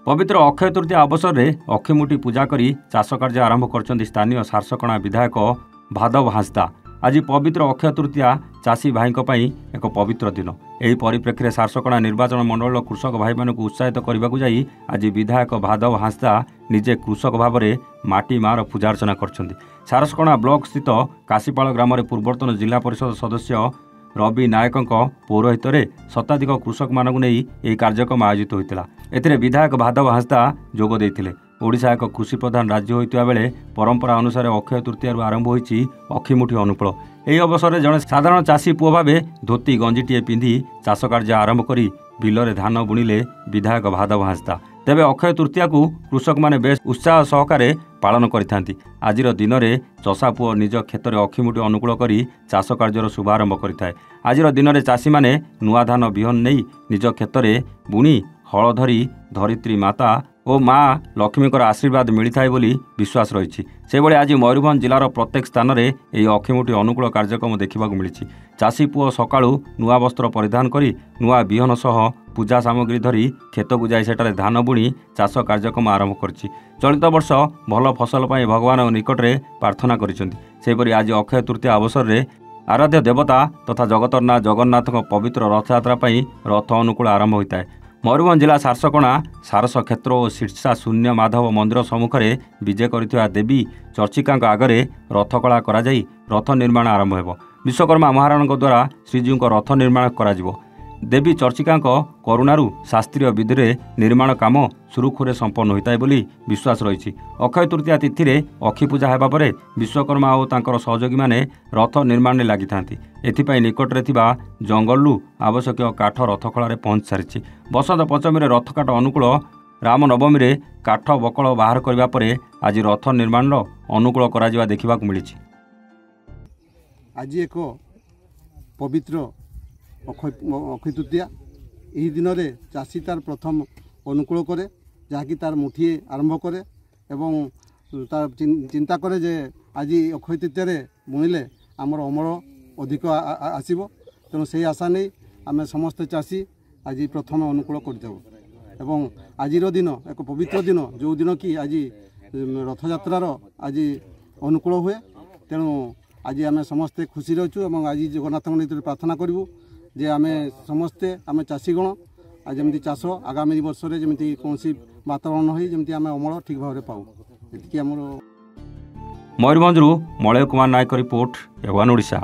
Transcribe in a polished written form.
पवित्र अक्षय तृतीया अवसर में अक्षिमुठी पूजा करी चाष कार्य आरंभ कर स्थानीय सारसकणा विधायक भादव हांसदा। आज पवित्र अक्षय तृतीया चाषी भाई एक पवित्र दिन। यही परिप्रेक्षी में सारसकणा निर्वाचन मंडल कृषक भाई मानक उत्साहित करने को जाई आज विधायक भादव हांसदा निजे कृषक भाव में माटी मार पूजा अर्चना कर सारसकणा ब्लॉक स्थित काशीपाल ग्राम में पूर्वतन जिला परिषद सदस्य रवि नायक पौरोहित में शताधिक कृषक मानक नहीं यह कार्यक्रम आयोजित होता। एथिरे विधायक भादव हांसदा जोग देइथिले। ओडिशा एक कृषि प्रधान राज्य होइतिबा बेले परंपरा अनुसार अक्षय तृतीया आरंभ होइछि अक्षिमुठी अनुकूल। यही अवसर में जड़े साधारण चाषी पुओ भाव धोती गंजीटीए पिंधि चाष कार्य आरंभ करी बिलरे धान बुणिले विधायक भादव हांसदा। तेबे अक्षय तृतीया को कृषक माने बेस उत्साह सहकारे पालन करिथांती। आजिर दिन में चषा पुओ निज क्षेत्र में अक्षिमुठी अनुकूल करी चाष कार्यर शुभारंभ करिथाए। आजिर दिन में चाषी माने नुआ धान बिहन नहीं निज क्षेत्र में बुणी हल धरी धरित्री माता और माँ लक्ष्मी आशीर्वाद मिलता है बोली विश्वास रही। से भली आज मयूरभंज जिलार प्रत्येक स्थान में यह अक्षिमुठी अनुकूल कार्यक्रम देखा मिली। चाषी पुओ सकाळु नुआ वस्त्र परिधान करी नुआ बिहन सह पूजा सामग्री धरी खेत को जाई सेठारे धान बुणी चाष कार्यक्रम आरंभ करछि। चलित वर्ष भल फसल पाई भगवान निकट में प्रार्थना करिसेंती। आज अक्षय तृतीया अवसर में आराध्य देवता तथा जगतरनाथ जगन्नाथ पवित्र रथयात्रा पाई रथ अनुकूल आरंभ होता है। मयूरभंज जिला सारसकणा सारस क्षेत्र और शीर्षा शून्य माधव मंदिर सम्मुख में विजय करथिबा देवी चर्चिका आगरे रथकला करा जाई रथ निर्माण आरंभ होब। विश्वकर्मा महाराण द्वारा श्रीजीव रथ निर्माण करा। देवी चर्चिका करुणारू शास्त्रीय विधि में निर्माण काम सुरुखुरे संपन्न होता है बोली विश्वास रही। अक्षय तृतीया तिथि में अक्षी पूजा होगा पर विश्वकर्मा और तांकर सहयोगी माने रथ निर्माण में लगी था। एथिपाई निकट में थिबा जंगलू आवश्यक काठ रथखला पहुंच सारी। बसंत पंचमी में रथ काट अनुकूल रामनवमी में काठ बकल बाहर करने पर आज रथ निर्माण अनुकूल करा देखा मिली। आज एक पवित्र अक्षय तृतीया यही दिन में चाषी तार प्रथम अनुकूल करे जहाँकि तार मुठिए आरंभ करे एवं तार चिंता करे जे आज अक्षय तृतीय बुणिले आमर अमल अधिक आसब। तेणु से आशा नहीं आम समस्त चाषी आज प्रथम अनुकूल कर आज दिन एक पवित्र दिन जो दिन कि आज रथयात्रार आज अनुकूल हुए। तेणु आज आम समस्ते खुशी अच्छु और आज जगन्नाथ नीति प्रार्थना करूँ जे आमे समस्ते आमे चाषीगण जमी चाष आगामी वर्ष में जमी कौन वातावरण हो जमी आम अमल ठीक भाव पाऊ। ये Mayurbhanj Malay Kumar Nayak report Evan Odisha.